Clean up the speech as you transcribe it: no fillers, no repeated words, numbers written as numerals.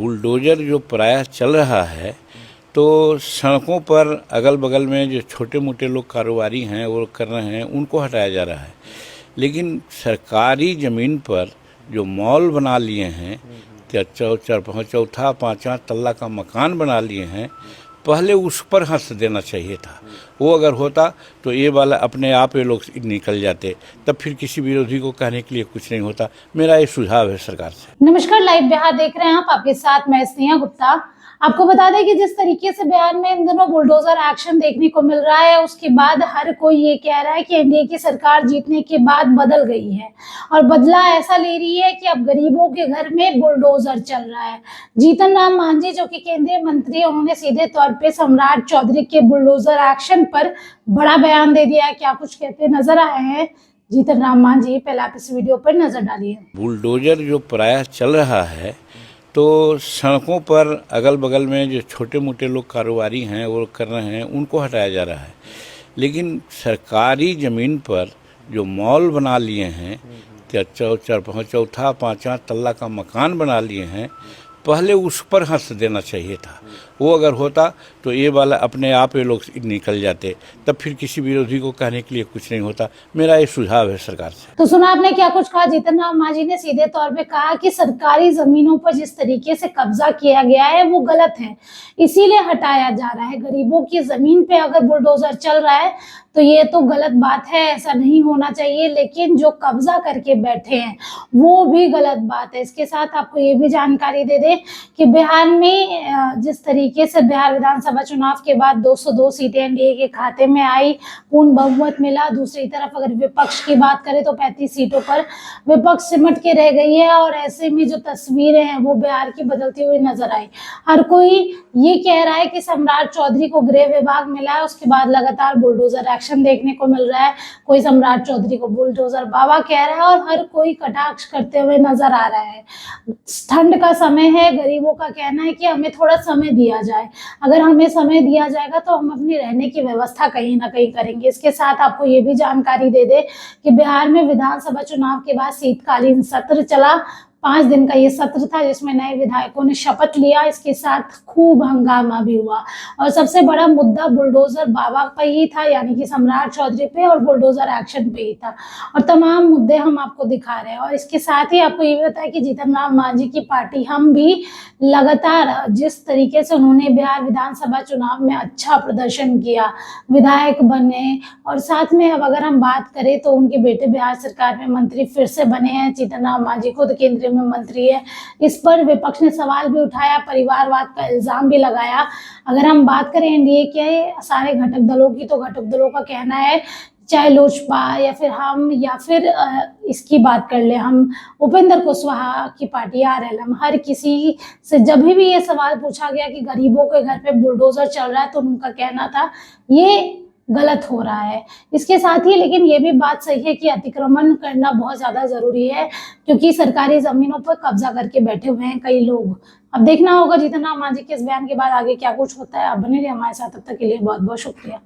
Bulldozer जो प्रयास चल रहा है तो सड़कों पर अगल बगल में जो छोटे मोटे लोग कारोबारी हैं वो कर रहे हैं उनको हटाया जा रहा है, लेकिन सरकारी ज़मीन पर जो मॉल बना लिए हैं, चौथा पाँचवा तल्ला का मकान बना लिए हैं, पहले उस पर हंस देना चाहिए था। वो अगर होता तो ये वाला अपने आप ये लोग निकल जाते, तब फिर किसी विरोधी को कहने के लिए कुछ नहीं होता। मेरा ये सुझाव है सरकार से। नमस्कार, लाइव बिहार देख रहे हैं आप, आपके साथ मैं स्नेहा गुप्ता। आपको बता दें कि जिस तरीके से बिहार में इन दिनों बुलडोजर एक्शन देखने को मिल रहा है, उसके बाद हर कोई ये कह रहा है कि एनडीए की सरकार जीतने के बाद बदल गई है और बदला ऐसा ले रही है कि अब गरीबों के घर में बुलडोजर चल रहा है। जीतन राम मांझी जो कि केंद्रीय मंत्री, उन्होंने सीधे तौर पे सम्राट चौधरी के बुलडोजर एक्शन पर बड़ा बयान दे दिया है। क्या कुछ कहते नजर आए हैं जीतन राम मांझी, पहले आप इस वीडियो पर नजर डालिए। बुलडोजर जो प्रयास चल रहा है तो सड़कों पर अगल बगल में जो छोटे मोटे लोग कारोबारी हैं वो कर रहे हैं उनको हटाया जा रहा है, लेकिन सरकारी ज़मीन पर जो मॉल बना लिए हैं, चौथा पाँचवा तल्ला का मकान बना लिए हैं, पहले उस पर हंस देना चाहिए था। वो अगर होता तो ये वाला अपने आप ये लोग निकल जाते, तब फिर किसी विरोधी को कहने के लिए कुछ नहीं होता। मेरा ये सुझाव है सरकार से। तो सुना आपने क्या कुछ कहा। जीतन राम मांझी ने सीधे तौर पे कहा कि सरकारी जमीनों पर जिस तरीके से कब्जा किया गया है वो गलत है, इसीलिए हटाया जा रहा है। गरीबों की जमीन पे अगर बुलडोजर चल रहा है तो ये तो गलत बात है, ऐसा नहीं होना चाहिए, लेकिन जो कब्जा करके बैठे हैं वो भी गलत बात है। इसके साथ आपको ये भी जानकारी दे दें कि बिहार में जिस तरीके से बिहार विधानसभा चुनाव के बाद 202 सीटें एनडीए के खाते में आई, पूर्ण बहुमत मिला। दूसरी तरफ अगर विपक्ष की बात करें तो 35 सीटों पर विपक्ष सिमट के रह गई है और ऐसे में जो तस्वीरें हैं वो बिहार की बदलती हुई नजर आई। हर कोई ये कह रहा है कि सम्राट चौधरी को गृह विभाग मिला है, उसके बाद लगातार बुलडोजर एक्शन देखने को मिल रहा है। कोई सम्राट चौधरी को बुलडोजर बाबा कह रहा है और हर कोई कटाक्ष करते हुए नजर आ रहा है। ठंड का समय है, गरीबों का कहना है कि हमें थोड़ा समय दिया जाए। अगर हमें समय दिया जाएगा तो हम अपनी रहने की व्यवस्था कहीं ना कहीं करेंगे। इसके साथ आपको ये भी जानकारी दे दे कि बिहार में विधानसभा चुनाव के बाद शीतकालीन सत्र चला। 5 दिन का ये सत्र था जिसमें नए विधायकों ने शपथ लिया। इसके साथ खूब हंगामा भी हुआ और सबसे बड़ा मुद्दा बुलडोजर बाबा पे ही था, यानी कि सम्राट चौधरी पे और बुलडोजर एक्शन पे ही था और तमाम मुद्दे हम आपको दिखा रहे हैं। और इसके साथ ही आपको ये भी बताया कि जीतन राम मांझी की पार्टी हम भी लगातार जिस तरीके से उन्होंने बिहार विधानसभा चुनाव में अच्छा प्रदर्शन किया, विधायक बने और साथ में अब अगर हम बात करें तो उनके बेटे बिहार सरकार में मंत्री फिर से बने हैं। जीतन राम मांझी खुद केंद्रीय में मंत्री है। इस पर विपक्ष ने सवाल भी उठाया, परिवारवाद का इल्जाम भी लगाया। अगर हम बात करें एनडीए के सारे घटक दलों की तो घटक दलों का कहना है, चाहे लोजपा या फिर हम या फिर इसकी बात कर ले हम उपेंद्र कुशवाहा की पार्टी आरएलएम, हर किसी से जब भी ये सवाल पूछा गया कि गरीबों के घर पे बुलडोजर चल रहा है तो उनका कहना था ये गलत हो रहा है। इसके साथ ही लेकिन ये भी बात सही है कि अतिक्रमण करना बहुत ज्यादा जरूरी है, क्योंकि सरकारी जमीनों पर कब्जा करके बैठे हुए हैं कई लोग। अब देखना होगा जीतन राम मांझी के इस बयान के बाद आगे क्या कुछ होता है। अब बने रहिए हमारे साथ, तब तक के लिए बहुत बहुत शुक्रिया।